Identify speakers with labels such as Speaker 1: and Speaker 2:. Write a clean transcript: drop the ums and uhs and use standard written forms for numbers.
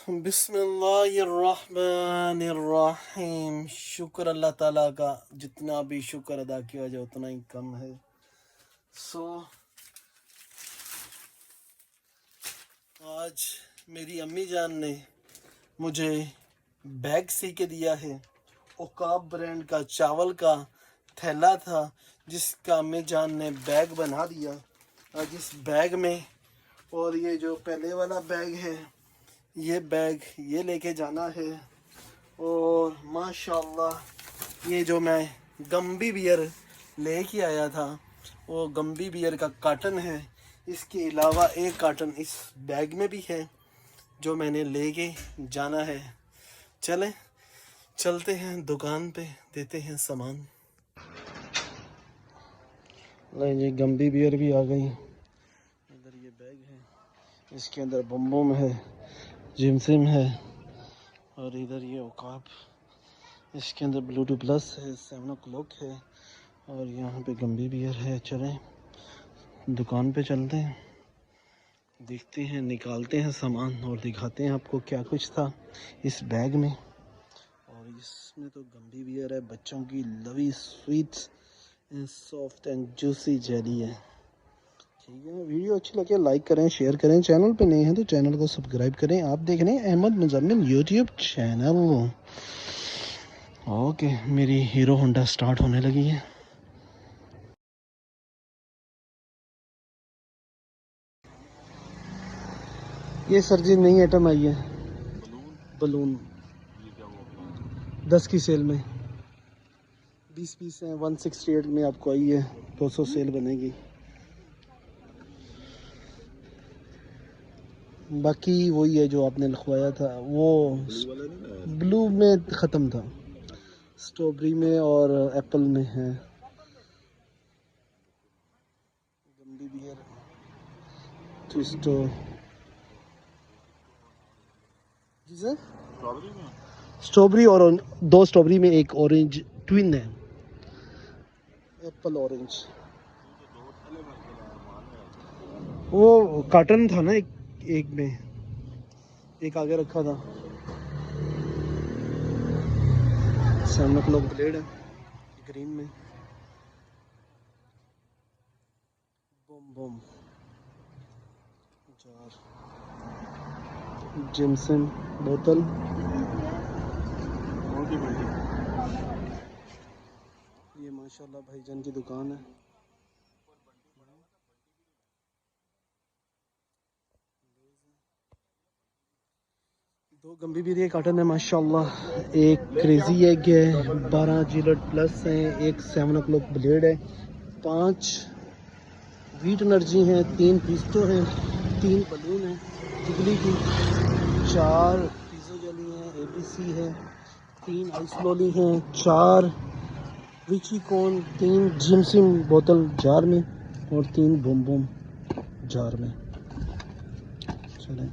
Speaker 1: बिस्मिल्लाहिर्रहमानिर्रहीम। शुक्र अल्लाह ताला का, जितना भी शुक्र अदा किया जाए उतना ही कम है। आज मेरी अम्मी जान ने मुझे बैग सी के दिया है। ओकाब ब्रांड का चावल का थैला था, जिसका अम्मी जान ने बैग बना दिया। आज इस बैग में, और ये जो पहले वाला बैग है, ये बैग ये लेके जाना है। और माशाल्लाह ये जो मैं गम्बी बियर लेके आया था, वो गम्बी बियर का कार्टन है। इसके अलावा एक कार्टन इस बैग में भी है जो मैंने लेके जाना है। चलते हैं दुकान पे, देते हैं सामान। ये गम्बी बियर भी आ गई। इधर ये बैग है, इसके अंदर बम है, जिमसिम है, और इधर ये औकाब, इसके अंदर ब्लूटूथ प्लस है, 7 o'clock है, और यहाँ पे गम्बी बियर है। चलें दुकान पे चलते हैं, देखते हैं, निकालते हैं सामान और दिखाते हैं आपको क्या कुछ था इस बैग में। और इसमें तो गम्बी बियर है, बच्चों की लवी sweets and soft and juicy jelly है। ठीक है, वीडियो अच्छी लगे लाइक करें, शेयर करें। चैनल पे नए हैं तो चैनल को सब्सक्राइब करें। आप देख रहे हैं Ahmed Muzammil YouTube channel. Okay, मेरी हीरो होंडा स्टार्ट होने लगी है। ये सर जी नई आइटम आई है, बलून 10 की सेल में 20 पीस हैं। 168 में आपको आई है, 200 सेल बनेगी। बाकी वही है जो आपने लिखवाया था, वो ब्लू में ख़त्म था, स्ट्रॉबेरी में और एप्पल में है। गम्बी बियर ट्विस्टो जी सर, स्ट्रॉबेरी और 2 स्ट्रॉबेरी में एक ऑरेंज ट्विन है, एप्पल ऑरेंज। वो कार्टन था ना, एक में एक आगे रखा था। 7 o'clock ब्लेड है ग्रीन में, बम बम जार, जिमसन बोतल। ये माशाल्लाह भाईजान की दुकान है। दो गम्बी भी कार्टन है माशाल्लाह। एक क्रेजी एग है, 12 जिलेट प्लस हैं, एक 7 o'clock ब्लेड है, 5 वीट एनर्जी हैं, 3 पिस्टो हैं, 3 बलून हैं जिगली की, 4 पिज़ो जली हैं, ABC है, 3 आइस लॉली हैं, 4 विची कॉर्न, 3 जिमसिम बोतल जार में, और 3 बम बम जार में। चलें